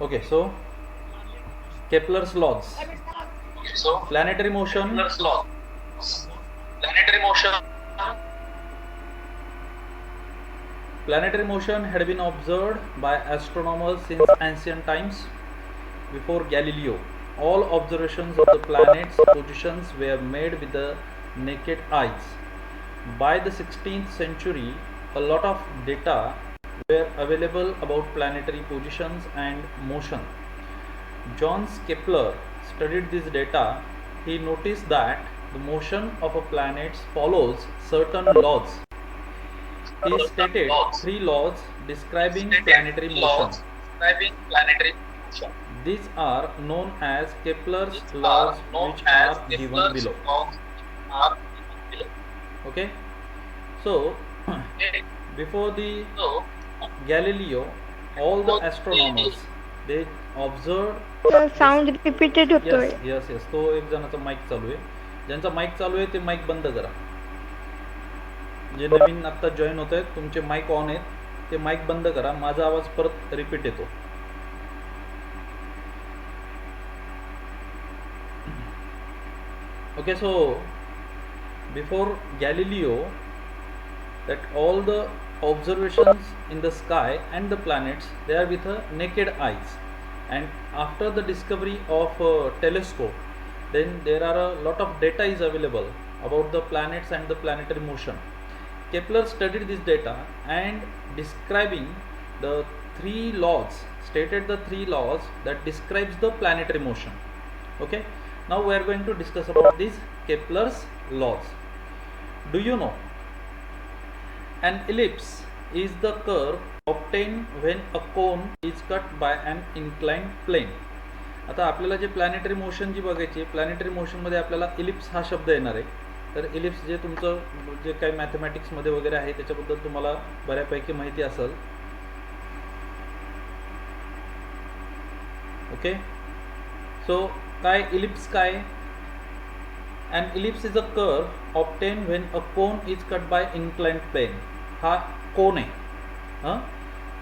Okay, so Kepler's laws. Planetary motion. Kepler's laws. Planetary motion. Planetary motion had been observed by astronomers since ancient times. Before Galileo, all observations of the planet's positions were made with the naked eyes. By the 16th century, a lot of data were available about planetary positions and motion. Johannes Kepler studied this data. He noticed that the motion of a planet follows certain laws. He stated three laws describing planetary motion. These are known as Kepler's laws, which are given below. Okay, so before the Galileo, all the astronomers they observed. Sound repeated होतोय. Yes yes तो एक जणाचा mic चालू आहे. ज्यांचा mic चालू आहे ते माईक बंद करा. जे नवीन आता जॉईन होत आहेत तुमचे माईक ऑन आहेत ते माईक बंद करा. माझा आवाज परत रिपीट येतो. Okay, so before Galileo, that all the observations in the sky and the planets, they are with a naked eyes, and after the discovery of a telescope, then there are a lot of data is available about the planets and the planetary motion. Kepler studied this data and describing the three laws, stated the three laws that describes the planetary motion. Okay, now we are going to discuss about these Kepler's laws. Do you know an ellipse is the curve obtained when a cone is cut by an inclined plane. आता आपल्याला जे planetary motion जी बघायची, planetary मोशनमध्ये आपल्याला ellipse हा शब्द येणार आहे. तर इलिप्स जे तुमचं जे काही मॅथमॅटिक्समध्ये वगैरे आहे त्याच्याबद्दल तुम्हाला बऱ्यापैकी माहिती असेल. ओके, सो काय इलिप्स काय? An ellipse is a curve obtained when a cone is cut by inclined plane. हा कोन आहे, हां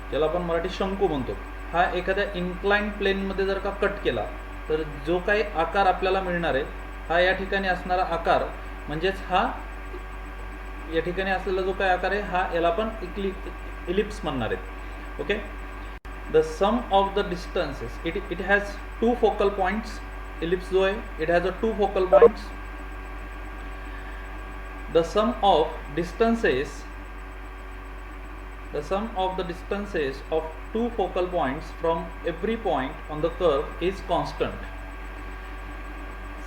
ज्याला आपण मराठी शंकू म्हणतो. हा एखाद्या इन्क्लाइंड प्लेनमध्ये जर का कट केला तर जो काही आकार आपल्याला मिळणार आहे हा या ठिकाणी असणारा आकार म्हणजेच हा या ठिकाणी असलेला जो काही आकार आहे हा याला आपण इलिप्स म्हणणार आहेत. Okay, the sum of the distances it has two focal points. Ellipse जो आहे it has a two focal points. The sum of the distances of two focal points from every point on the curve is constant.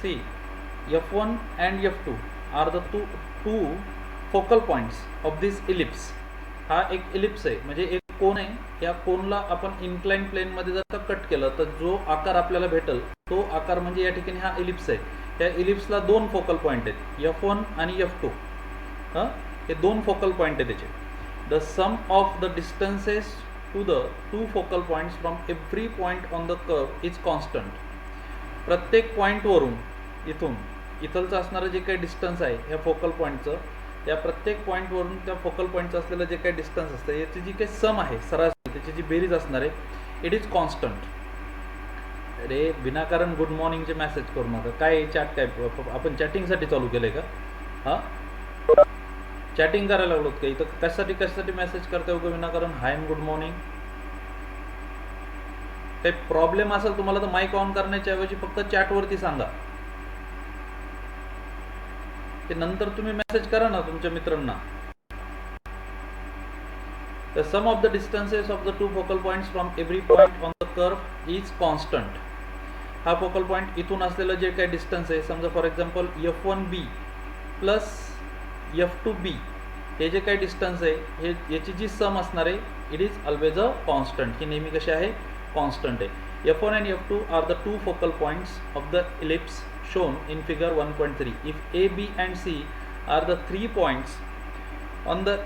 See, F1 and F2 are the two focal points of this ellipse. हा एक ellipse आहे म्हणजे एक कोन आहे. या कोनला आपण inclined plain मध्ये जर का कट केलं तर जो आकार आपल्याला भेटेल तो आकार म्हणजे या ठिकाणी हा इलिप्स आहे. त्या इलिप्सला दोन फोकल पॉईंट आहेत, F1 आणि F2. हे दोन फोकल पॉईंट आहे त्याचे. The sum of the distances to the two focal points from every point on the curve is constant. प्रत्येक पॉईंटवरून इथलचं असणारं जे काही डिस्टन्स आहे ह्या फोकल पॉईंटचं, त्या प्रत्येक पॉईंटवरून त्या फोकल पॉईंटचं असलेलं जे काही डिस्टन्स असतं याची जी काही सम आहे सरासरी त्याची जी बेरीज असणार आहे इट इज कॉन्स्टंट. अरे विनाकारण गुड मॉर्निंगचे मेसेज करू नका. काय चॅट काय आपण चॅटिंगसाठी चालू केलं आहे का? हां चॅटिंग करायला लागलो का इथं? कशासाठी मेसेज करताय उगा विनाकारण हाय अँड गुड मॉर्निंग? काही प्रॉब्लेम असेल तुम्हाला तर माईक ऑन करण्याच्या ऐवजी फक्त चॅटवरती सांगा. ते नंतर तुम्ही मेसेज करा ना तुमच्या मित्रांना. The sum of the distances of the two focal points from every point on the curve is constant. हा फोकल पॉईंट इथून असलेलं जे काही डिस्टन्स आहे, समजा for example F1B plus F2B हे जे काही डिस्टन्स आहे हे याची जी सम असणार आहे it is always a constant. ही नेहमी कशी आहे? कॉन्स्टंट आहे. F1 and F2 are the two focal points of the ellipse shown in figure 1.3. If A, B and C are the 3 points on the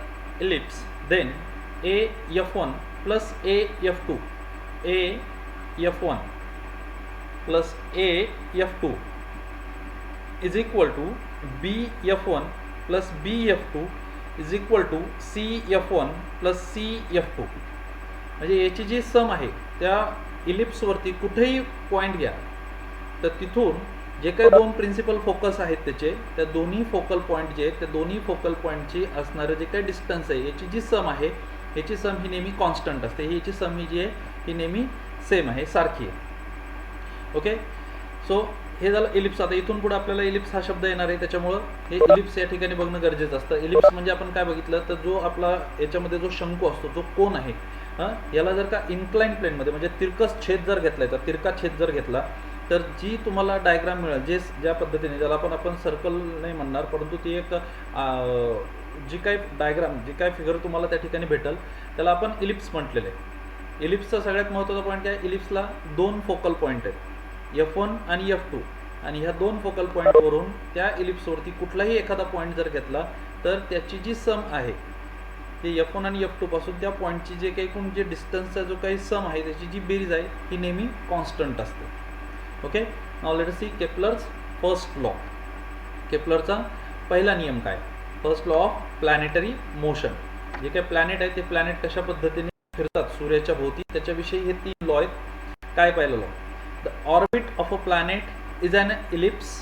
ellipse, then A F1 plus A F2, A F1 plus A F2 is equal to B F1 plus B F2 is equal to C F1 plus C F2. म्हणजे याची जी सम आहे त्या इलिप्सवरती कुठेही point घ्या तर तिथून जे काही दोन प्रिन्सिपल फोकस आहेत त्याचे, त्या दोन्ही फोकल पॉईंट जे आहेत त्या दोन्ही फोकल पॉईंटची असणारं जे काही डिस्टन्स आहे याची जी सम आहे, याची सम ही नेहमी कॉन्स्टंट असते. ही याची सम ही जी आहे ही नेहमी सेम आहे, सारखी आहे. ओके, सो हे झालं इलिप्स. आता इथून पुढे आपल्याला इलिप्स हा शब्द येणार आहे, त्याच्यामुळं हे इलिप्स या ठिकाणी बघणं गरजेचं असतं. इलिप्स म्हणजे आपण काय बघितलं तर जो आपला याच्यामध्ये जो शंकू असतो, जो कोन आहे, याला जर का इन्क्लाइन प्लेनमध्ये म्हणजे तिरकस छेद जर घेतला, तर तिरका छेद जर घेतला तर जी तुम्हाला डायग्राम मिळेल, ज्या पद्धतीने, ज्याला आपण सर्कल नाही म्हणणार, परंतु ती एक जी काही डायग्राम, जी काही फिगर तुम्हाला त्या ठिकाणी भेटेल त्याला आपण इलिप्स म्हटलेलं आहे. इलिप्सचा सगळ्यात महत्त्वाचा पॉईंट काय, इलिप्सला दोन फोकल पॉईंट आहेत, F1 आणि F2, आणि ह्या दोन फोकल पॉईंटवरून त्या इलिप्सवरती कुठलाही एखादा पॉईंट जर घेतला तर त्याची जी सम आहे ते F1 आणि F2 पासून त्या पॉईंटची जे काही एकूण जे डिस्टन्सचा जो काही सम आहे त्याची जी बेरीज आहे ही नेहमी कॉन्स्टंट असते. Okay, now let us see Kepler's first law. केपलरचा पहिला नियम काय, first law of planetary motion. जे काही प्लॅनेट आहे ते प्लॅनेट कशा पद्धतीने फिरतात सूर्याच्या भोवती त्याच्याविषयी हे 3 लॉ आहेत. काय पहिला law, the orbit of a planet is an ellipse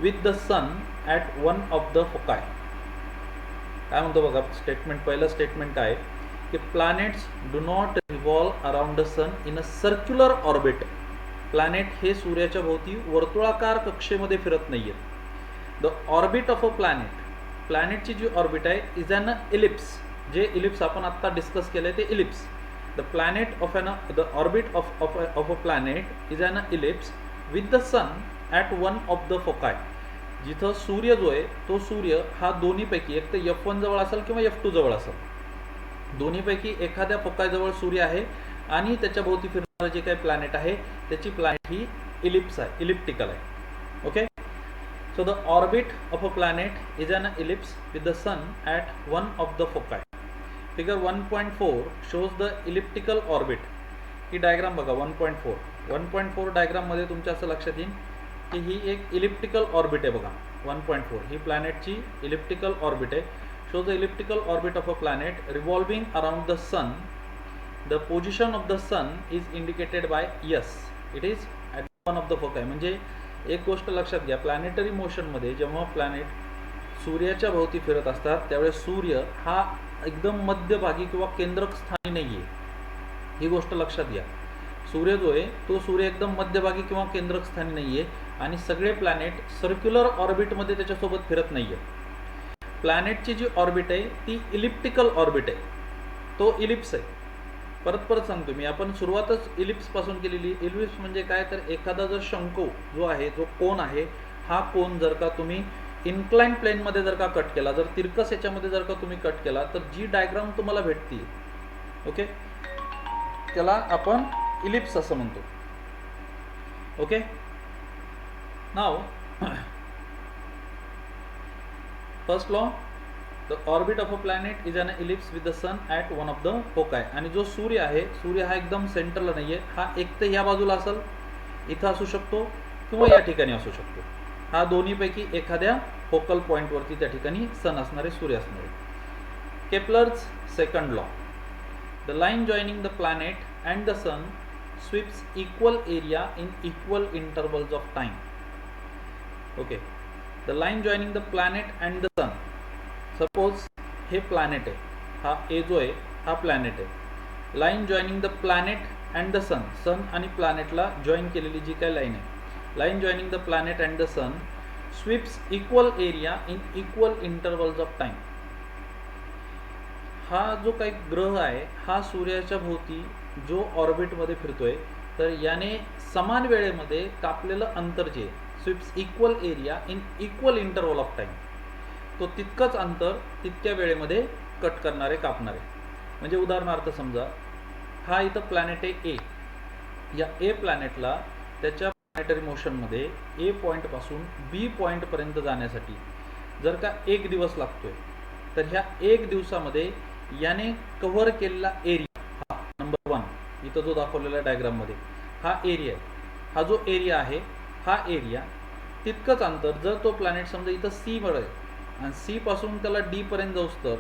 with the sun at one of the foci. काय म्हणतो बघा स्टेटमेंट, पहिलं स्टेटमेंट काय की planets do not revolve around the sun in a circular orbit. Planet हे सूर्याच्या भोवती वर्तुळाकार कक्षेमध्ये फिरत नाही आहेत. The orbit of a planet, प्लॅनेटची जी ऑर्बिट आहे इज ॲन इलिप्स. जे इलिप्स आपण आत्ता डिस्कस केलं ते ellipse. The planet of the orbit of a planet is an ellipse with the sun at one of the foci. जिथं सूर्य जो आहे तो सूर्य हा दोन्हीपैकी एक तर F1 जवळ असेल किंवा F2 जवळ असेल, दोन्हीपैकी एखाद्या फोकायजवळ सूर्य आहे आणि त्याच्या भोवती फिरणारं जे काही प्लॅनेट आहे त्याची प्लॅनेट ही इलिप्स आहे, इलिप्टिकल आहे. Okay, so the orbit of a planet is an ellipse with the sun at one of the foci. Figure 1.4 shows the elliptical orbit. ही डायग्राम बघा 1.4. 1.4 डायग्राममध्ये तुमच्या असं लक्षात येईल की ही एक इलिप्टिकल ऑर्बिट आहे बघा. 1.4 ही प्लॅनेटची इलिप्टिकल ऑर्बिट आहे. Shows the elliptical orbit of a planet revolving around the sun. The position of the sun is indicated by S. It is at one of the foci. म्हणजे एक गोष्ट लक्षात घ्या, प्लॅनेटरी मोशनमध्ये जेव्हा प्लॅनेट सूर्याच्या भोवती फिरत असतात त्यावेळेस सूर्य हा एकदम मध्यभागी किंवा केंद्रक स्थानी नाही आहे. ही गोष्ट लक्षात घ्या. सूर्य जो आहे तो सूर्य एकदम मध्यभागी किंवा केंद्रक स्थानी नाही आहे आणि सगळे प्लॅनेट सर्क्युलर ऑर्बिटमध्ये त्याच्यासोबत फिरत नाही आहे. प्लॅनेटची जी ऑर्बिट आहे ती इलिप्टिकल ऑर्बिट आहे, तो इलिप्स आहे. परत सांगतो मी, आपण सुरुवातच इलिप्सपासून केलेली. इलिप्स म्हणजे काय तर एखादा जर शंकू जो आहे, जो कोन आहे, हा कोन जर का तुम्ही इन्क्लाइन प्लेनमध्ये जर का कट केला, जर तिरकस याच्यामध्ये जर का तुम्ही कट केला तर जी डायग्राम तुम्हाला भेटते, ओके, त्याला आपण इलिप्स असं म्हणतो. Okay, now first law, the orbit of a planet is an ellipse with the sun at one of the foci. आणि जो सूर्य आहे, सूर्य हा एकदम सेंटरला नाही आहे. हा एक तर या बाजूला असेल, इथं असू शकतो किंवा या ठिकाणी असू शकतो. हा दोन्हीपैकी एखाद्या फोकल पॉईंटवरती त्या ठिकाणी सन असणारे, सूर्य असणारे. Kepler's second law, the line joining the planet and the sun sweeps equal area in equal intervals of time. Okay, the line joining the planet and the sun. Suppose हे प्लॅनेट आहे, हा A जो आहे हा planet आहे. Line joining the planet and the sun, sun आणि प्लॅनेटला join केलेली जी काही लाईन आहे, line joining the planet and the sun sweeps equal area in equal intervals of time. हा जो काही ग्रह आहे हा सूर्याच्या भोवती जो ऑर्बिटमध्ये फिरतोय तर याने समान वेळेमध्ये कापलेलं अंतर जे sweeps equal area in equal interval of time, तो तितकंच अंतर तितक्या वेळेमध्ये कट करणारे, कापणारे. म्हणजे उदाहरणार्थ समजा हा इथं प्लॅनेट आहे ए. या ए प्लॅनेटला त्याच्या प्लॅनेटरी मोशनमध्ये ए पॉईंटपासून बी पॉईंटपर्यंत जाण्यासाठी जर का 1 दिवस लागतोय तर ह्या 1 दिवसामध्ये याने कव्हर केलेला एरिया हा नंबर 1 इथं जो दाखवलेला डायग्राममध्ये हा एरिया आहे. हा जो एरिया आहे हा एरिया तितकंच अंतर जर तो प्लॅनेट समजा इथं सी वर आहे आणि सी पासून त्याला डी पर्यंत जाऊस तर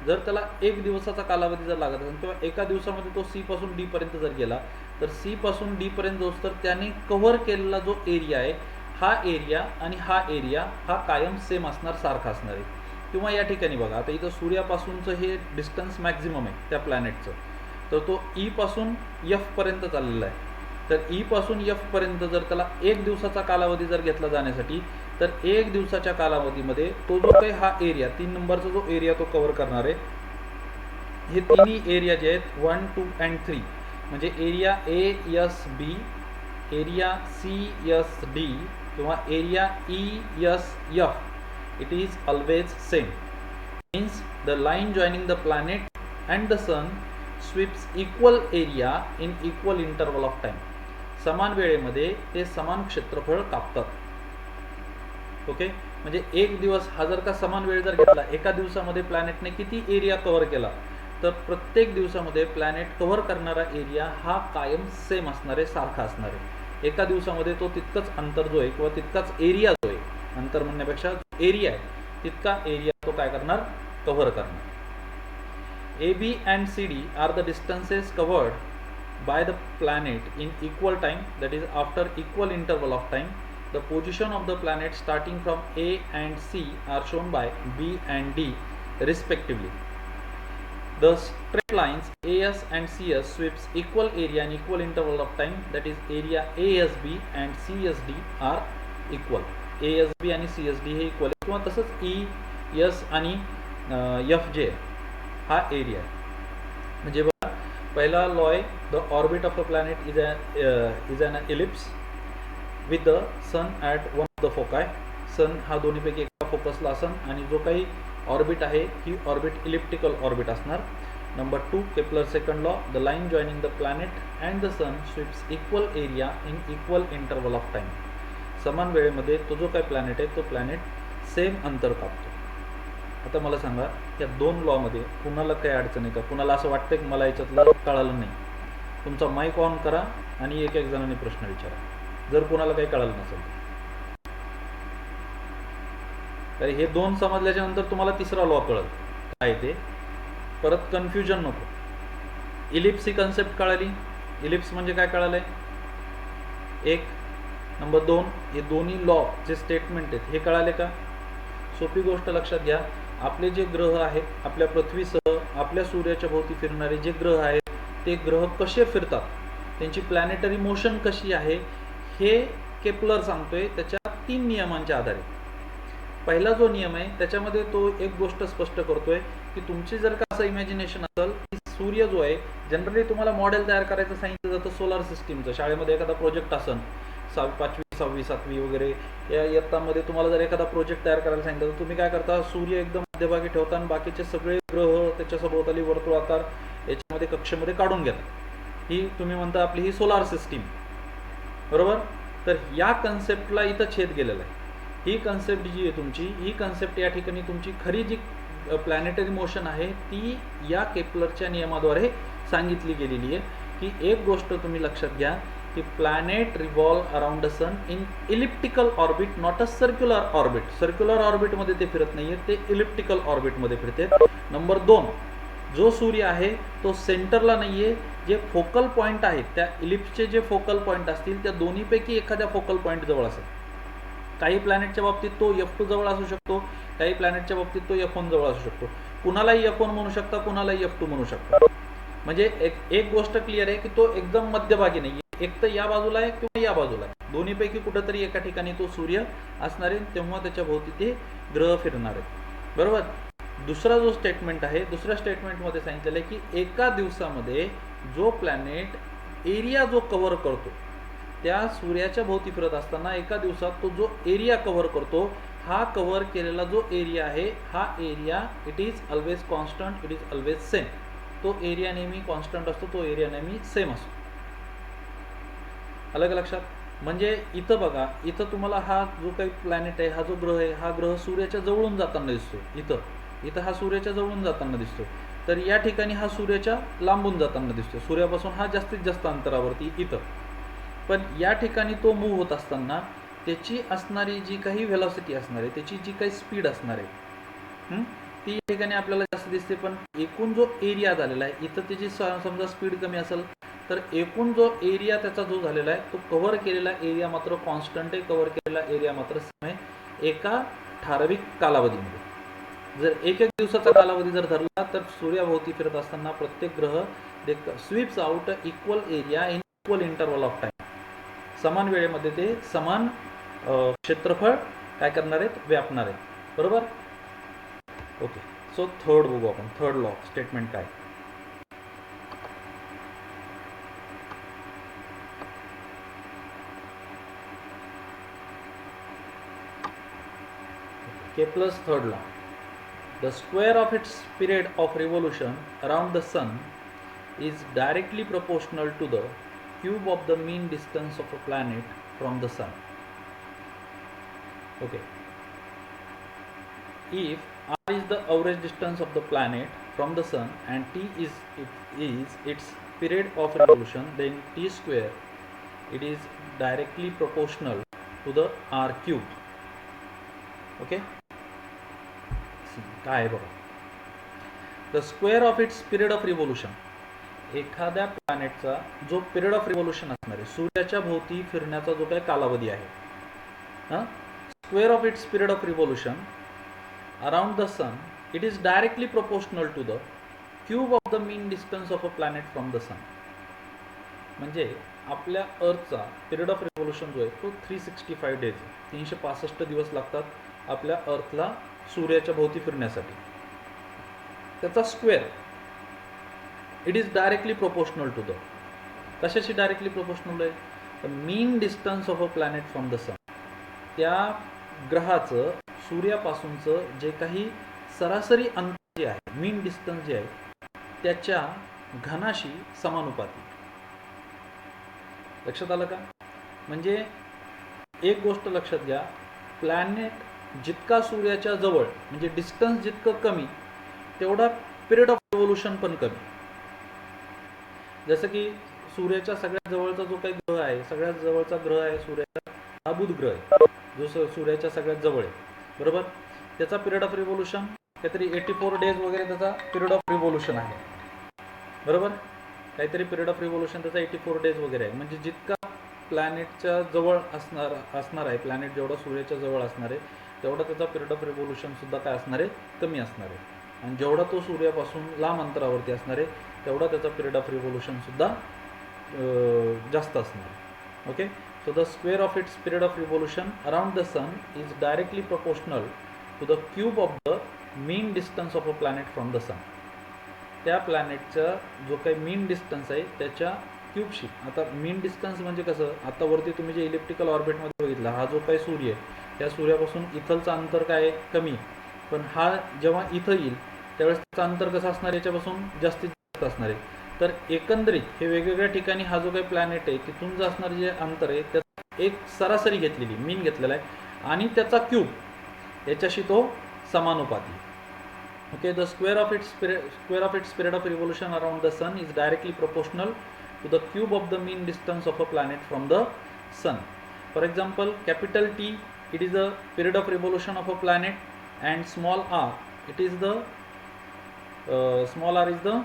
जर त्याला 1 दिवसाचा कालावधी जर लागत असेल किंवा एका दिवसामध्ये तो सी पासून डी पर्यंत जर गेला तर सी पासून डी पर्यंत जाऊस तर त्याने कव्हर केलेला जो एरिया आहे हा एरिया आणि हा एरिया हा कायम सेम असणार, सारखा असणार आहे. किंवा या ठिकाणी बघा, आता इथं सूर्यापासूनचं हे डिस्टन्स मॅक्झिमम आहे त्या प्लॅनेटचं, तर तो ई पासून एफ पर्यंत चाललेला आहे. तर ई पासून एफ पर्यंत जर त्याला 1 दिवसाचा कालावधी जर घेतला जाण्यासाठी तर 1 दिवसाच्या कालावधीमध्ये तो जो काही हा एरिया 3 नंबरचा जो एरिया तो कव्हर करणार आहे, हे तिन्ही एरिया जे आहेत 1, 2 and 3 म्हणजे area A S B, area C S D किंवा area E S F, it is always same. Means the line joining the planet and the sun sweeps equal area in equal interval of time. समान वेळेमध्ये ते समान क्षेत्रफळ कापतात. Okay, म्हणजे एक दिवस हा जर का समान वेळ जर घेतला, एका दिवसामध्ये प्लॅनेटने किती एरिया कव्हर केला, तर प्रत्येक दिवसामध्ये प्लॅनेट कव्हर करणारा एरिया हा कायम सेम असणार आहे, सारखा असणार आहे. एका दिवसामध्ये तो तितकंच अंतर जो आहे किंवा तितकाच एरिया जो आहे, अंतर म्हणण्यापेक्षा एरिया आहे तितका एरिया तो काय करणार, कव्हर करणार. A B and C D are the distances covered by the planet in equal time, that is after equal interval of time. The position of the planet starting from A and C are shown by B and D respectively. The straight lines AS and CS sweeps equal area and equal interval of time, that is area ASB and CSD are equal. ASB आणि CSD हे equal आहे, किंवा तसंच ES आणि FJ हा area आहे. म्हणजे बघा, पहिला लॉ आहे, the orbit of a planet is an ellipse with the sun at one of the foci. Sun हा दोन्हीपैकी एका फोकसला असन आणि जो काही ऑर्बिट आहे ही ऑर्बिट इलिप्टिकल ऑर्बिट असणार. Number 2, Kepler second law, the line joining the planet and the sun sweeps equal area in equal interval of time. समान वेळेमध्ये तो जो काही प्लॅनेट आहे तो प्लॅनेट सेम अंतर कापतो. आता मला सांगा, या 2 लॉमध्ये कुणाला काही अडचण आहे का? कुणाला असं वाटतं की मला याच्यातलं कळालं नाही? तुमचा माईक ऑन करा आणि एक जणांनी प्रश्न विचारा, जर कुणाला काही कळालं नसेल. तर हे 2 समजल्याच्या नंतर तुम्हाला तिसरा लॉ कळल काय ते, परत कन्फ्युजन नको. इलिप्स ही कन्सेप्ट कळाली, इलिप्स म्हणजे काय कळालंय, 1. नंबर 2, हे दोन्ही लॉ जे स्टेटमेंट आहेत हे कळाले का? सोपी गोष्ट लक्षात घ्या, आपले जे ग्रह आहेत, आपल्या पृथ्वीसह आपल्या सूर्याच्या भोवती फिरणारे जे ग्रह आहेत ते ग्रह कसे फिरतात, त्यांची प्लॅनेटरी मोशन कशी आहे, हे केपलर सांगतोय त्याच्या 3 नियमांच्या आधारे. पहिला जो नियम आहे त्याच्यामध्ये तो एक गोष्ट स्पष्ट करतोय की तुमची जर का असं इमॅजिनेशन असेल की सूर्य जो आहे, जनरली तुम्हाला मॉडेल तयार करायचं सांगितलं जातं सोलार सिस्टीमचं. शाळेमध्ये एखादा प्रोजेक्ट असेल 5वी 6वी 7वी वगैरे या इयत्तामध्ये तुम्हाला जर एखादा प्रोजेक्ट तयार करायला सांगितलं तर तुम्ही काय करता, सूर्य एकदम मध्यभागी ठेवता आणि बाकीचे सगळे ग्रह त्याच्या सभोवताली वर्तुळाकार याच्यामध्ये कक्षेमध्ये काढून घेता. ही तुम्ही म्हणता आपली ही सोलार सिस्टीम, बरोबर. तर या कन्सेप्टला इथं छेद गेलेला आहे. ही कन्सेप्ट जी आहे तुमची, ही कन्सेप्ट या ठिकाणी तुमची खरी जी प्लॅनेटरी मोशन आहे ती या केपलरच्या नियमाद्वारे सांगितली गेलेली आहे. की एक गोष्ट तुम्ही लक्षात घ्या की planet revolve around the sun in elliptical orbit, not a circular orbit. Circular ऑर्बिटमध्ये ते फिरत नाही आहेत, ते इलिप्टिकल ऑर्बिटमध्ये फिरते. नंबर 2, जो सूर्य आहे तो सेंटरला नाही आहे. जे फोकल पॉईंट आहेत त्या इलिप्सचे जे फोकल पॉईंट असतील त्या दोन्हीपैकी एखाद्या फोकल पॉईंट जवळ असेल. काही प्लॅनेटच्या बाबतीत तो F2 जवळ असू शकतो, काही प्लॅनेटच्या बाबतीत तो F1 जवळ असू शकतो. कुणालाही F1 म्हणू शकता, कुणालाही F2 म्हणू शकता. म्हणजे एक गोष्ट क्लिअर आहे की तो एकदम मध्यभागी नाही, एक तर या बाजूला आहे किंवा या बाजूला आहे, दोन्हीपैकी कुठेतरी एका ठिकाणी तो सूर्य असणार आहे, तेव्हा त्याच्या भोवती ते ग्रह फिरणार आहेत, बरोबर. दुसरा जो स्टेटमेंट आहे, दुसऱ्या स्टेटमेंटमध्ये सांगितलेलं आहे की एका दिवसामध्ये जो प्लॅनेट एरिया जो कव्हर करतो त्या सूर्याच्या भोवती फिरत असताना एका दिवसात तो जो एरिया कव्हर करतो, हा कव्हर केलेला जो एरिया आहे हा area it is always constant, it is always same. तो एरिया नेहमी कॉन्स्टंट असतो, तो एरिया नेहमी सेम असतो. अलग लक्षात. म्हणजे इथं बघा, इथं तुम्हाला हा जो काही प्लॅनेट आहे, हा जो ग्रह आहे, हा ग्रह सूर्याच्या जवळून जाताना दिसतो. इथं हा सूर्याच्या जवळून जाताना दिसतो, तर या ठिकाणी हा सूर्याच्या लांबून जाताना दिसतो. सूर्यापासून हा जास्तीत जास्त अंतरावरती इथं. पण या ठिकाणी तो मूव्ह होत असताना त्याची असणारी जी काही व्हेलॉसिटी असणार आहे, त्याची जी काही स्पीड असणार आहे, ती या ठिकाणी आपल्याला जास्त दिसते, पण एकूण जो एरिया झालेला आहे इथं त्याची समजा स्पीड कमी असेल तर एकूण जो एरिया त्याचा जो झालेला आहे तो कव्हर केलेला एरिया मात्र कॉन्स्टंट आहे, कव्हर केलेला एरिया मात्र सेम आहे एका ठराविक कालावधीमध्ये. जर एक दिवसाचा कालावधी जर धरला तर सूर्याभोवती फिरत असताना प्रत्येक ग्रह sweeps out equal area in equal interval of time. समान वेळेमध्ये ते समान क्षेत्रफळ काय करणार आहेत, व्यापणार आहेत. बरोबर. ओके. सो थर्ड बघू आपण. थर्ड लॉ स्टेटमेंट काय. Kepler's third law. The square of its period of revolution around the sun is directly proportional to the cube of the mean distance of a planet from the sun. Okay. If r is the average distance of the planet from the sun and t is its period of revolution, then t square it is directly proportional to the r cube. Okay. काय आहे बघा. The square of its period of revolution. एखाद्या प्लॅनेटचा जो period of revolution असणार आहे, सूर्याच्या भोवती फिरण्याचा जो काही कालावधी आहे, square of its period of revolution around the sun it is directly proportional to the cube of the mean distance of a planet from the sun. म्हणजे आपल्या अर्थचा पिरियड ऑफ रिव्होल्यूशन जो आहे तो 365 डेज, 365 दिवस लागतात आपल्या अर्थला सूर्याच्या भोवती फिरण्यासाठी. त्याचा square it is directly proportional to the, कशाशी डायरेक्टली प्रोपोर्शनल आहे, the mean distance of a planet from the sun. त्या ग्रहाचं सूर्यापासूनचं जे काही सरासरी अंतर जे आहे, मीन डिस्टन्स जे आहे त्याच्या घनाशी समानुपाती. लक्षात आलं का. म्हणजे एक गोष्ट लक्षात घ्या, प्लॅनेट जितका सूर्याच्या जवळ म्हणजे डिस्टन्स जितकं कमी तेवढा पिरियड ऑफ रिव्होल्यूशन पण कमी. जसं की सूर्याच्या सगळ्यात जवळचा जो काही ग्रह आहे, सगळ्यात जवळचा ग्रह आहे सूर्याचा, हा बुध ग्रह आहे जो सूर्याच्या सगळ्यात जवळ आहे. बरोबर. त्याचा पिरियड ऑफ रिव्होल्यूशन काहीतरी 84 डेज वगैरे त्याचा पिरियड ऑफ रिव्होल्यूशन आहे. बरोबर. काहीतरी पिरियड ऑफ रिव्होल्यूशन त्याचा 84 डेज वगैरे आहे. म्हणजे जितका प्लॅनेटच्या जवळ असणार आहे, प्लॅनेट जेवढा सूर्याच्या जवळ असणार आहे तेवढा त्याचा पिरियड ऑफ रिव्होल्यूशन सुद्धा काय असणार आहे, कमी असणार आहे. आणि जेवढा तो सूर्यापासून लांब अंतरावरती असणार आहे तेवढा त्याचा पिरियड ऑफ रिव्होल्यूशन सुद्धा जास्त असणार आहे. Okay. So the square of its period of revolution around the sun is directly proportional to the cube of the mean distance of a planet from the sun. त्या प्लॅनेटचा जो काही मीन distance आहे त्याच्या क्यूबशी. आता मीन डिस्टन्स म्हणजे कसं, आता वरती तुम्ही जे इलेक्ट्रिकल ऑर्बिटमध्ये बघितला, हा जो काही सूर्य आहे त्या सूर्यापासून इथलचं अंतर काय कमी, पण हा जेव्हा इथं येईल त्यावेळेस त्याचं अंतर कसं असणार, याच्यापासून जास्तीत जास्त असणार आहे. तर एकंदरीत हे वेगवेगळ्या ठिकाणी हा जो काही प्लॅनेट आहे तिथून जे असणारे जे अंतर आहे त्यात एक सरासरी घेतलेली, मीन घेतलेला आहे आणि त्याचा क्यूब याच्याशी तो समानुपाती. Okay. The square of its period of revolution around the sun is directly proportional to the cube of the mean distance of a planet from the sun. For example, capital T it is the period of revolution of a planet, and small r it is the small r is the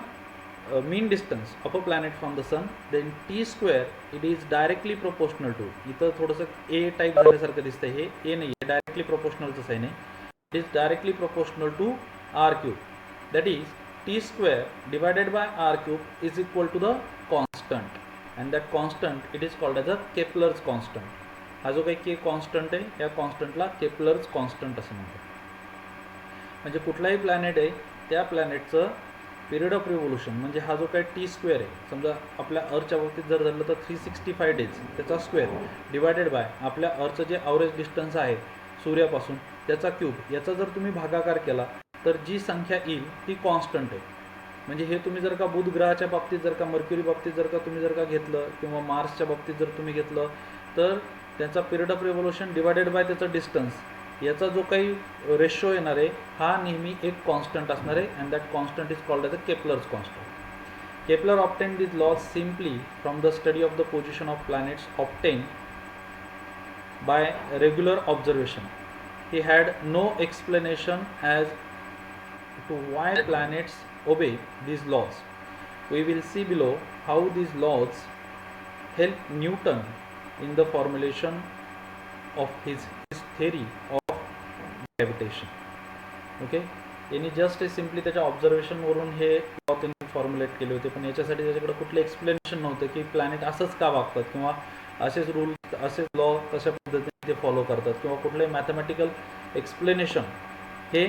mean distance of a planet from the sun. Then t square it is directly proportional to, इथं थोडंसं a type झाल्यासारखं दिसतंय, हे a नाही आहे, directly प्रोपोर्शनलचं sign आहे. It is directly proportional to r cube. That is t square divided by r cube is equal to the constant, and that constant it is called as a Kepler's constant. हा जो काही के constant आहे या कॉन्स्टंटला Kepler's constant असं म्हणतात. म्हणजे कुठलाही planet आहे त्या प्लॅनेटचं पिरियड ऑफ रिव्होल्यूशन म्हणजे हा जो काही टी स्क्वेअर आहे, समजा आपल्या अर्थच्या बाबतीत जर धरलं तर 365 डेज त्याचा स्क्वेअर डिवायडेड बाय आपल्या अर्थचं जे ॲव्हरेज डिस्टन्स आहे सूर्यापासून त्याचा क्यूब, याचा जर तुम्ही भागाकार केला तर जी संख्या येईल ती कॉन्स्टंट आहे. म्हणजे हे तुम्ही जर का बुध ग्रहाच्या बाबतीत जर का मर्क्युरी बाबतीत जर का तुम्ही जर का घेतलं किंवा मार्सच्या बाबतीत जर तुम्ही घेतलं तर त्याचा period of revolution divided by त्याचा डिस्टन्स याचा जो काही रेशो येणार आहे हा नेहमी एक कॉन्स्टंट असणार आहे, and that constant is called as a Kepler's constant. Kepler obtained this laws simply from the study of the position of planets obtained by regular observation. He had no explanation as to why planets obey these laws. We will see below how these laws help Newton in the formulation of his theory of gravitation. Okay, यांनी just simply त्याच्या ऑब्झर्वेशनवरून हे law त्यांनी formulate केले होते, पण याच्यासाठी त्याच्याकडे कुठलं एक्सप्लेनेशन नव्हतं की प्लॅनेट असंच का वागतात किंवा असेच रूल्स असेच लॉ कशा पद्धतीने ते फॉलो करतात किंवा कुठलंही मॅथमॅटिकल एक्सप्लेनेशन हे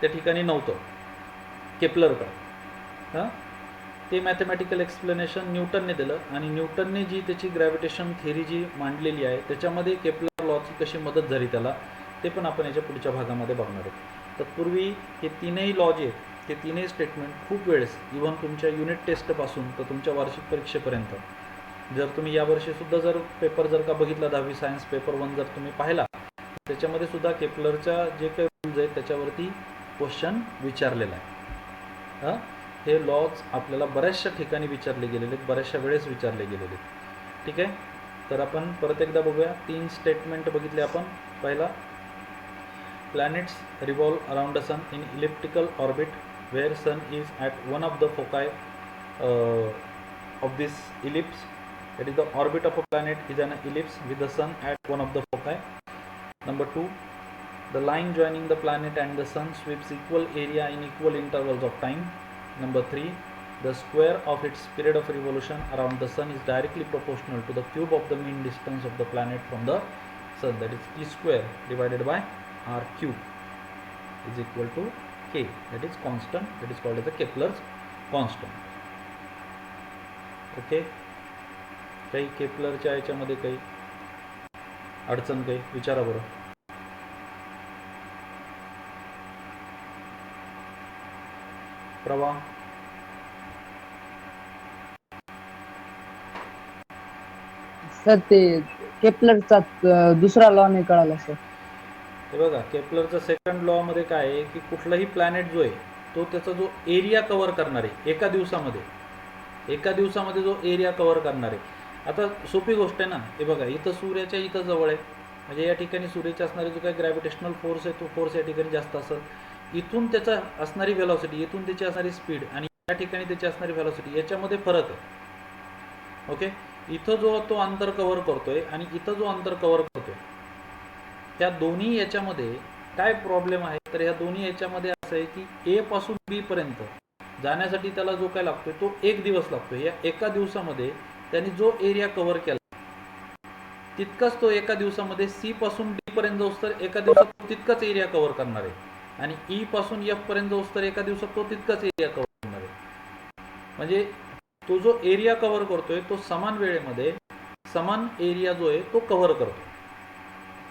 त्या ठिकाणी नव्हतं केपलरकडं. हां, ते मॅथमॅटिकल एक्सप्लेनेशन न्यूटनने दिलं आणि न्यूटनने जी त्याची ग्रॅव्हिटेशन थिअरी जी मांडलेली आहे त्याच्यामध्ये केपलर लॉची कशी मदत झाली त्याला, ते पण आपण याच्या पुढच्या भागामध्ये बघणार आहोत. तत्पूर्वी हे तीनही लॉ जे आहेत ते तीनही स्टेटमेंट खूप वेळेस इव्हन तुमच्या युनिट टेस्टपासून तर तुमच्या वार्षिक परीक्षेपर्यंत जर तुम्ही यावर्षीसुद्धा जर पेपर जर का बघितला 10वी सायन्स पेपर 1 जर तुम्ही पाहिला त्याच्यामध्ये सुद्धा केपलरच्या जे काही रूल्स आहेत त्याच्यावरती क्वेश्चन विचारलेला आहे. हां, हे लॉज आपल्याला बऱ्याचशा ठिकाणी विचारले गेलेले आहेत, बऱ्याचशा वेळेस विचारले गेलेले आहेत. ठीक आहे, तर आपण परत एकदा बघूया. 3 स्टेटमेंट बघितले आपण. पहिला, planets revolve around the sun in elliptical orbit where sun is at one of the foci of this ellipse. That is, the orbit of a planet is an ellipse with the sun at one of the foci. Number 2, the line joining the planet and the sun sweeps equal area in equal intervals of time. Number 3, the square of its period of revolution around the sun is directly proportional to the cube of the mean distance of the planet from the sun. That is, E square divided by R cube is equal to K, that is constant, that is called as the Kepler's constant. Okay, काही केपलरच्या याच्यामध्ये काही अडचण काही विचारा बरं. प्रवाह sir ते केपलरचा दुसरा लॉ नाही कळाला सर. हे बघा, केपलरचा सेकंड लॉ मध्ये काय आहे की कुठलाही प्लॅनेट जो आहे तो त्याचा जो एरिया कव्हर करणार आहे एका दिवसामध्ये जो एरिया कव्हर करणार आहे. आता सोपी गोष्ट आहे ना. हे बघा, इथं सूर्याच्या इथं जवळ आहे म्हणजे या ठिकाणी सूर्याच्या असणारी जो काही ग्रॅव्हिटेशनल फोर्स आहे तो फोर्स या ठिकाणी जास्त असेल. इथून त्याचा असणारी व्हेलॉसिटी, इथून त्याची असणारी स्पीड आणि या ठिकाणी त्याची असणारी व्हेलॉसिटी याच्यामध्ये फरक आहे. ओके, इथं जो तो अंतर कव्हर करतोय आणि इथं जो अंतर कव्हर करतोय त्या दोन्ही याच्यामध्ये काय प्रॉब्लेम आहे तर या दोन्ही याच्यामध्ये असं आहे की ए पासून बी पर्यंत जाण्यासाठी त्याला जो काय लागतोय तो 1 दिवस लागतोय. या एका दिवसामध्ये त्यांनी जो एरिया कव्हर केला तितकाच तो एका दिवसामध्ये सी पासून डी पर्यंत जाऊस तर एका दिवसात तितकाच एरिया कव्हर करणार आहे आणि ई पासून एफ पर्यंत जाऊस तर एका दिवसात तो तितकाच एरिया कव्हर करणार आहे. म्हणजे तो जो एरिया कव्हर करतोय तो समान वेळेमध्ये समान एरिया जो आहे तो कव्हर करतो.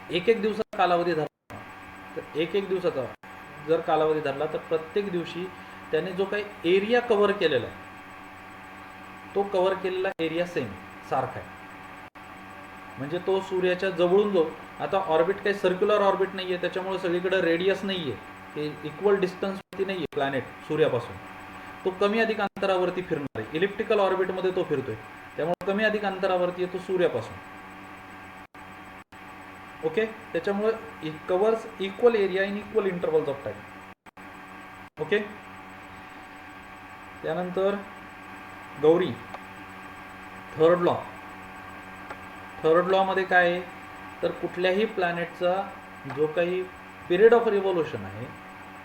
एक दिवसाचा कालावधी धरला तर एक दिवसाचा जर कालावधी धरला तर प्रत्येक दिवशी त्याने जो काही एरिया कव्हर केलेला आहे तो कव्हर केलेला एरिया सेम सारखा आहे. म्हणजे तो सूर्याच्या जवळून जो आता ऑर्बिट काही सर्क्युलर ऑर्बिट नाही आहे त्याच्यामुळे सगळीकडे रेडियस नाही आहे, हे इक्वल डिस्टन्सवरती नाही आहे प्लॅनेट सूर्यापासून. तो कमी अधिक अंतरावरती फिरणार आहे. इलिप्टिकल ऑर्बिटमध्ये तो फिरतोय त्यामुळे कमी अधिक अंतरावरती येतो सूर्यापासून. ओके, त्याच्यामुळे it covers equal area in equal intervals of time. Okay, त्यानंतर गौरी थर्ड लॉ मध्ये काय आहे तर कुठल्याही प्लॅनेटचा जो काही पिरियड ऑफ रिव्होल्यूशन आहे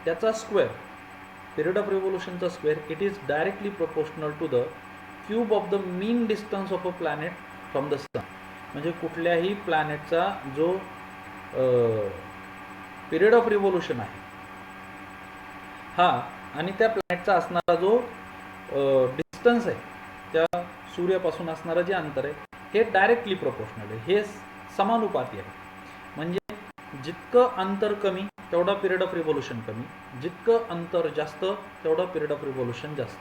त्याचा स्क्वेअर, पिरियड ऑफ रिव्होल्यूशनचा square it is directly proportional to the cube of the mean distance of a planet from the sun. म्हणजे कुठल्याही प्लॅनेटचा जो पिरियड ऑफ रिव्होल्यूशन आहे हा आणि त्या प्लॅनेटचा असणारा जो डिस्टन्स आहे त्या सूर्यापासून असणारं जे अंतर आहे हे डायरेक्टली प्रोपोर्शनल आहे, हे समानुपाती आहे. म्हणजे जितकं अंतर कमी तेवढा पिरियड ऑफ रिव्होल्यूशन कमी, जितकं अंतर जास्त तेवढा पिरियड ऑफ रिव्होल्यूशन जास्त.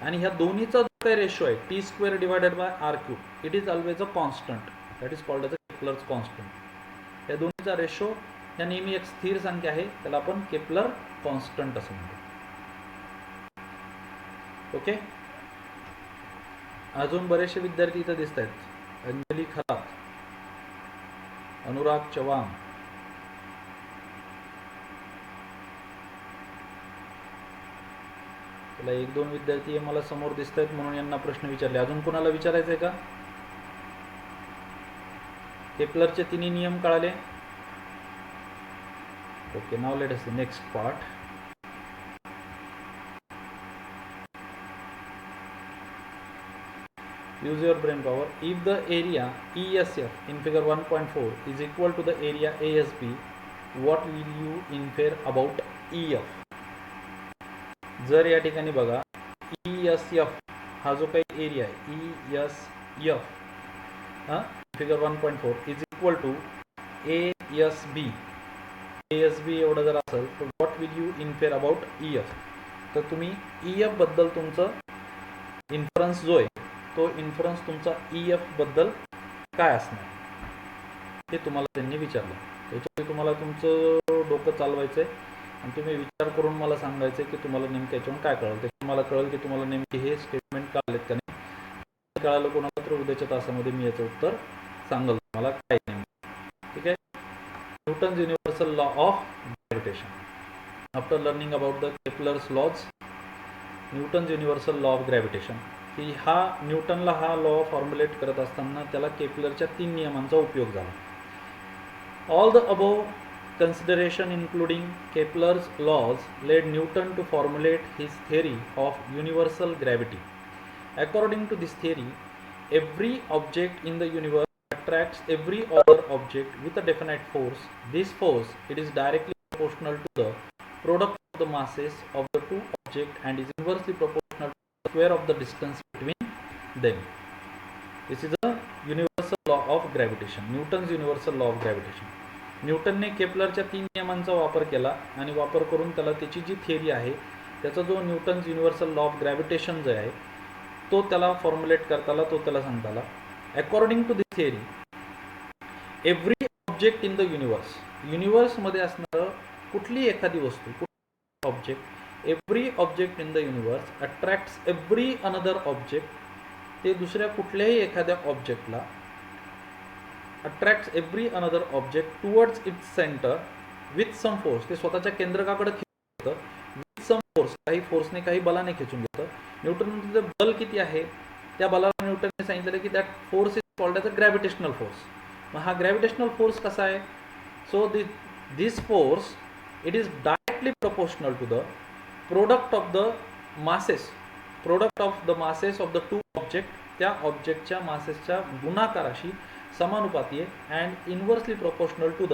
आणि ह्या दोन्हीचा जो काही रेशो आहे T square divided by R cube it is always a constant, that is called as a Kepler's constant. या दोन्हीचा रेशो ह्या नेहमी एक स्थिर संख्या आहे त्याला आपण केपलर कॉन्स्टंट असं म्हणतो. ओके, अजून बरेचसे विद्यार्थी इथं दिसत आहेत. अंजली खरात, अनुराग चव्हाण, चला, 1-2 विद्यार्थी मला समोर दिसत आहेत म्हणून यांना प्रश्न विचारले. अजून कोणाला विचारायचं आहे का? केपलरचे तिन्ही नियम कळाले? Okay, now let us the next part. Use your brain power. If the area ESF in figure 1.4 is equal to the area ASB, what will you infer about EF? जर या ठिकाणी बघा ESF हा जो काही एरिया आहे ESF figure 1.4 is equal to ASB एवढं जर असेल तर what will you infer about EF? तर तुम्ही EF बद्दल तुमचं इन्फरन्स जो आहे तो इन्फरन्स तुमचा EF बद्दल काय असणार हे तुम्हाला त्यांनी विचारलं. त्याच्यामुळे तुम्हाला तुमचं डोकं चालवायचं आहे आणि तुम्ही विचार करून मला सांगायचं आहे की तुम्हाला नेमकं याच्यावरून काय कळलं. त्याच्यात मला कळलं की तुम्हाला नेमके हे स्टेटमेंट कळलेत का नाही. कळालं कोणाला तर उद्याच्या तासामध्ये मी याचं उत्तर सांगेल तुम्हाला काय नेमकं. ठीक आहे. Newton's universal law of gravitation. After learning about the Kepler's laws, Newton's universal law of gravitation की हा न्यूटनला हा लॉ फॉर्म्युलेट करत असताना त्याला केपलरच्या 3 नियमांचा उपयोग झाला. All the above consideration including Kepler's laws led Newton to formulate his theory of universal gravity. According to this theory, every object in the universe attracts every other object with a definite force. This force, it is directly proportional to the product of the masses of the two objects and is inversely proportional to the square of the distance between them. This is a universal law of gravitation, Newton's universal law of gravitation. न्यूटनने केपलरच्या 3 नियमांचा वापर केला आणि वापर करून त्याला त्याची जी theory आहे त्याचा जो Newton's universal law of gravitation जो आहे तो त्याला फॉर्म्युलेट करता आला, तो त्याला सांगता आला. According to this theory, every object in the युनिव्हर्समध्ये असणारं कुठली एखादी वस्तू, object, every object in the universe attracts every another object, ते दुसऱ्या कुठल्याही एखाद्या ऑब्जेक्टला attracts every another object towards its center with some force. ते स्वतःच्या केंद्रकाकडे खेचून घेतं with some force, काही फोर्सने काही बलाने खेचून घेतं. न्यूटनचं बल किती आहे त्या बलाला न्यूटनने सांगितलं की that force is called as a gravitational force. मग हा ग्रॅव्हिटेशनल फोर्स कसा आहे? So this force it is directly proportional to the product of the masses of the 2 object. त्या ऑब्जेक्टच्या मासेसच्या गुणाकाराशी समानुपाती आहे and inversely proportional to the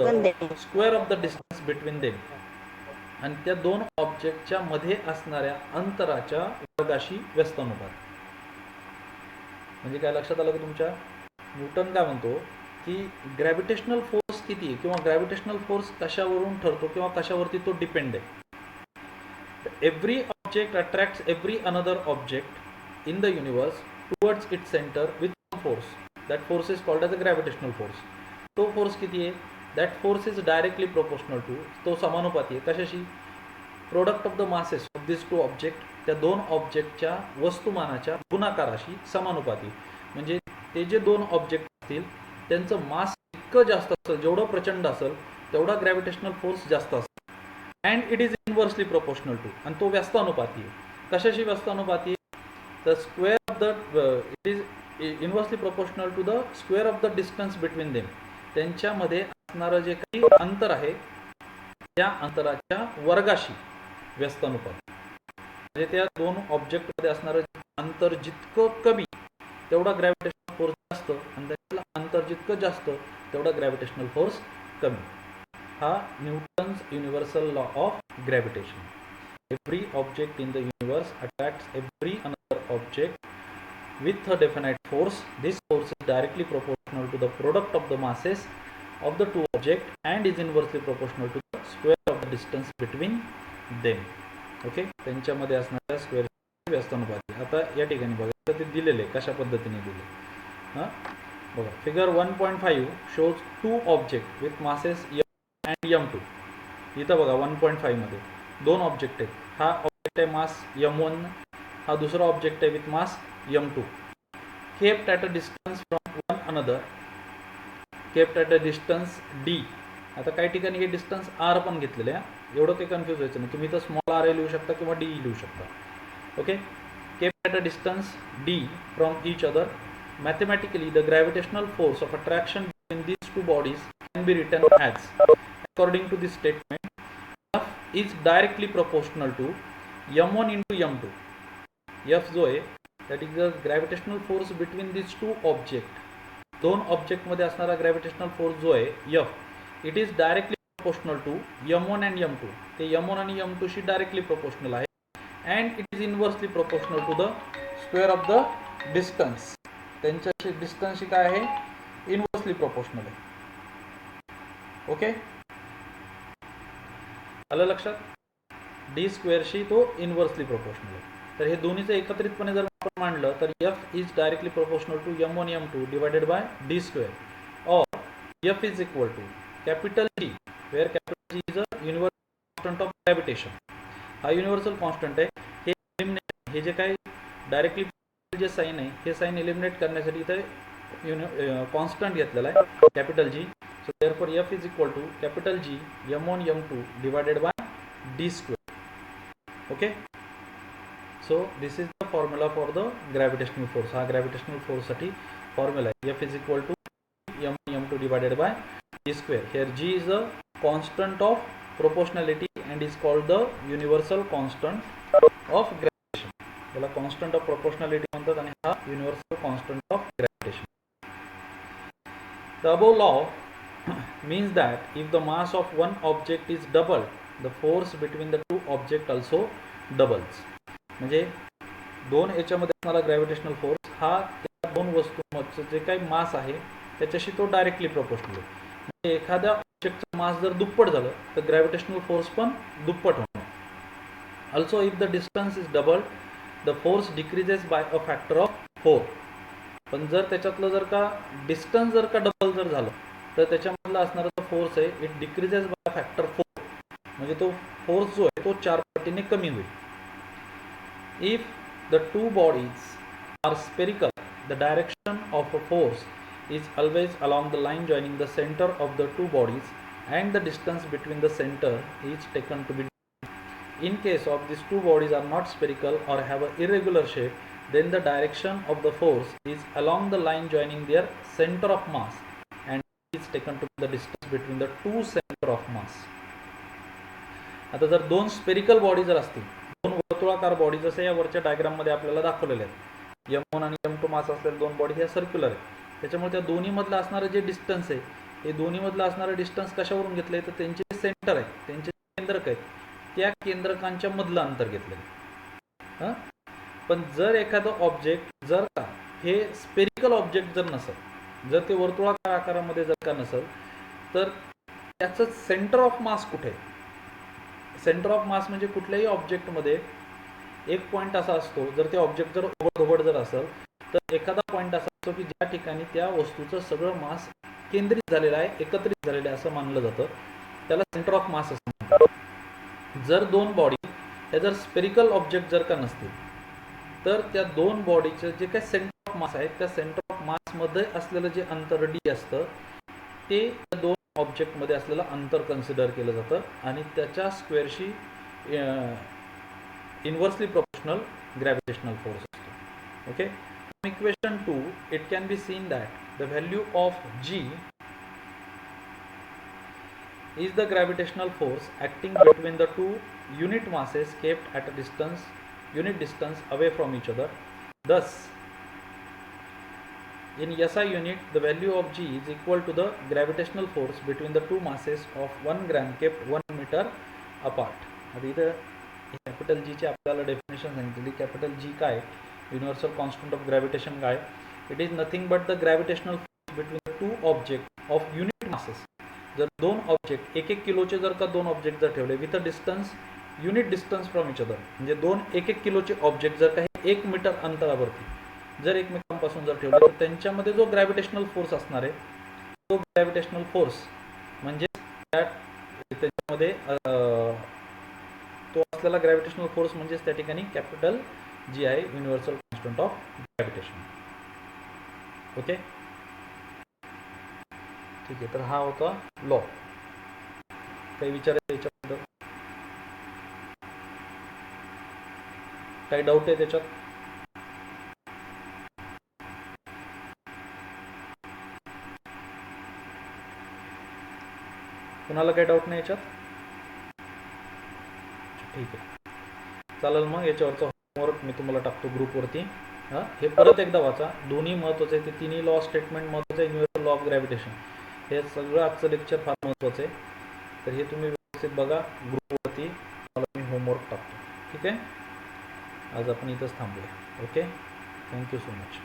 square of the distance between them. आणि त्या 2 ऑब्जेक्टच्या मध्ये असणाऱ्या अंतराच्या वर्गाशी व्यस्तानुपात. म्हणजे काय लक्षात आलं की तुमच्या? न्यूटन काय म्हणतो की ग्रॅव्हिटेशनल फोर्स किती आहे किंवा ग्रॅव्हिटेशनल फोर्स कशावरून ठरतो किंवा कशावरती तो डिपेंड आहे. Every object attracts every another object in the universe towards its centre with force. That force is called as a gravitational force. तो फोर्स किती आहे? That force is directly proportional to, तो समानुपाती आहे कशाशी? Product of the masses of this 2 object, त्या 2 ऑब्जेक्टच्या वस्तुमानाच्या गुणाकाराशी समानुपाती. म्हणजे ते जे 2 ऑब्जेक्ट असतील त्यांचं मास इतकं जास्त असेल, जेवढं प्रचंड असेल तेवढा ग्रॅव्हिटेशनल फोर्स जास्त असेल. And it is inversely proportional to, आणि तो व्यस्तानुपाती आहे. कशाशी व्यस्तानुपाती? The square of the it is inversely proportional to the square of the distance between them. त्यांच्यामध्ये असणारं जे काही अंतर आहे त्या अंतराच्या वर्गाशी व्यस्तानुपात. म्हणजे त्या 2 ऑब्जेक्टमध्ये असणारं अंतर जितकं कमी तेवढा ग्रॅव्हिटेशनल फोर्स जास्त, आणि त्यातलं अंतर जितकं जास्त तेवढा ग्रॅव्हिटेशनल फोर्स कमी. हा Newton's universal law of gravitation. Every object in the universe attracts every another object with a definite force. This force is directly proportional to the product of the masses of the 2 objects and is inversely proportional to the square of the distance between them. Okay, त्यांच्यामध्ये असणाऱ्या square व्यस्तानुपाती. आता या ठिकाणी बघा ते दिलेले कशा पद्धतीने दिले. बघा figure 1.5 shows 2 object with masses m and m2. इथं बघा 1.5 मध्ये 2 ऑब्जेक्ट आहेत. हा ऑब्जेक्ट आहे मास m1, हा दुसरा ऑब्जेक्ट आहे with mass m2, kept at a distance from one another, kept at a distance d. आता काही ठिकाणी हे डिस्टन्स r पण घेतलेले आहे. एवढं काही कन्फ्यूज व्हायचं नाही. तुम्ही तर स्मॉल r लिहू शकता किंवा d लिहू शकता. okay, kept at a distance d from each other. Mathematically, the gravitational force of attraction between these two bodies can be written as, according to this statement, F is directly proportional to m1 into m2. F जो आहे, that is the gravitational force between these two objects. दोन object मध्ये असणारा gravitational force जो आहे F, it is directly proportional to m1 and m2. ते m1 आणि m2 शी डायरेक्टली प्रोपोर्शनल आहे, and it is inversely proportional to the square of the distance. त्यांच्याशी डिस्टन्सशी काय आहे, इनवर्सली प्रोपोर्शनल आहे. ओके, आलं लक्षात? डी स्क्वेअरशी तो इनवर्सली प्रोपोर्शनल आहे. तर हे दोन्हीचं एकत्रितपणे जर आपण मांडलं तर F is directly proportional to m1 m2 divided by D square, और F is equal to capital G, where capital G is a universal constant of gravitation. हा युनिव्हर्सल कॉन्स्टंट आहे. हे एलिमिनेट, हे जे काही डायरेक्टली जे साइन आहे, हे साइन एलिमिनेट करण्यासाठी इथे कॉन्स्टंट घेतलेला आहे capital G. So therefore F is equal to capital G m1 m2 divided by D square. Okay, so this is the formula for the gravitational force. हा gravitational force साठी formula आहे. F is equal to m1 m2 divided by d square. Here G is a constant of proportionality and is called the universal constant of gravitation. याला constant of proportionality म्हणतात आणि हा universal constant of gravitation. The above law means that if the mass of one object is doubled, the force between the two objects also doubles. म्हणजे दोन याच्यामध्ये असणारा gravitational force हा त्या दोन वस्तूंमध्ये जे काही मास आहे त्याच्याशी तो डायरेक्टली प्रोपोर्शनल आहे. म्हणजे एखाद्या ऑब्जेक्टचं मास जर दुप्पट झालं तर ग्रॅव्हिटेशनल फोर्स पण दुप्पट होणार. Also if the distance is double, the force decreases by a factor of 4. पण जर त्याच्यातलं जर का डिस्टन्स जर का डबल जर झालं तर त्याच्यामधला असणारा जो फोर्स आहे इट डिक्रीजेस बाय फॅक्टर 4. म्हणजे तो फोर्स जो आहे तो 4 पटीने कमी होईल. If the two bodies are spherical, the direction of a force is always along the line joining the center of the two bodies, and the distance between the center is taken to be. In case of these two bodies are not spherical or have an irregular shape, then the direction of the force is along the line joining their center of mass, and is taken to be the distance between the two center of mass. आता जर दोन spherical body जर असतील, दोन वर्तुळाकार body जसे या वरच्या डायग्राम मध्ये आपल्याला दाखवलेले आहेत, m1 आणि m2 मास असलेल्या दोन बॉडी ह्या सर्क्युलर आहेत. त्याच्यामुळे त्या दोन्ही मधलं असणारं जे डिस्टन्स आहे, हे दोन्ही मधलं असणारं डिस्टन्स कशावरून घेतलंय तर त्यांचे सेंटर आहे, त्यांचे केंद्रक आहेत, त्या केंद्रकांच्या मधलं अंतर घेतलेलं. पण जर एखादं ऑब्जेक्ट जर का हे स्पेरिकल ऑब्जेक्ट जर नसेल, जर ते वर्तुळाकार आकारामध्ये जर का नसेल, तर त्याचं सेंटर ऑफ मास कुठे आहे? सेंटर ऑफ मास म्हणजे कुठल्याही ऑब्जेक्टमध्ये एक पॉईंट असा असतो, जर ते ऑब्जेक्ट जर ओबड जर असेल तर एखादा पॉईंट असा असतो की ज्या ठिकाणी त्या वस्तूचं सगळं मास केंद्रित झालेलं आहे, एकत्रित झालेलं आहे असं मानलं जातं. त्याला सेंटर ऑफ मास असं म्हणतात. जर दोन बॉडी हे जर स्पेरिकल ऑब्जेक्ट जर का नसतील तर त्या दोन बॉडीचे जे काही सेंटर ऑफ मास आहे त्या सेंटर ऑफ मासमध्ये असलेलं जे अंतर डी असतं ते दोन ऑब्जेक्टमध्ये असलेलं अंतर कन्सिडर केलं जातं आणि त्याच्या स्क्वेअरशी इनवर्सली प्रोपोर्शनल ग्रॅव्हिटेशनल फोर्स असतो. Okay, equation 2 it can be seen that the value of G is the gravitational force acting between the two unit masses kept at a unit distance away from each other. Thus, in SI unit, the value of G is equal to the gravitational force between the two masses of 1 gram kept 1 meter apart. आता इथं capital G ची आपल्याला definition सांगितली. Capital G काय? Universal constant of gravitation काय? It is nothing but the gravitational force between the two object of unit masses. जर दोन object 1-1 किलोचे जर का दोन ऑब्जेक्ट जर ठेवले with a distance unit distance from each other, म्हणजे दोन 1-1 किलोचे ऑब्जेक्ट जर काही 1 मीटर अंतरावरती जर एकमेकांपासून जर ठेवले तर त्यांच्यामध्ये जो ग्रॅव्हिटेशनल फोर्स असणार आहे तो ग्रॅव्हिटेशनल फोर्स म्हणजे त्याच्यामध्ये तो असलेला ग्रॅव्हिटेशनल फोर्स म्हणजेच त्या ठिकाणी कॅपिटल G आहे, universal constant of gravitation. Okay, ठीक आहे. तर हा होता लॉ. काही विचार याच्याबद्दल? काही डाऊट आहे त्याच्यात? कुणाला काही डाऊट नाही याच्यात? ठीक आहे, चालेल. मग याच्यावरचा होमवर्क मी तुम्हाला टाकतो ग्रुपवरती. हां, हे परत एकदा वाचा. दोन्ही महत्त्वाचं आहे, ते तिन्ही लॉ स्टेटमेंट महत्त्वाचं आहे. युनिव्हर्सल लॉ ऑफ ग्रॅव्हिटेशन हे सगळं आजचं लेक्चर फार महत्त्वाचं आहे. तर हे तुम्ही व्यवस्थित बघा ग्रुपवरती, मला मी होमवर्क टाकतो. ठीक आहे, आज आपण इथंच थांबूया. Okay, thank you so much.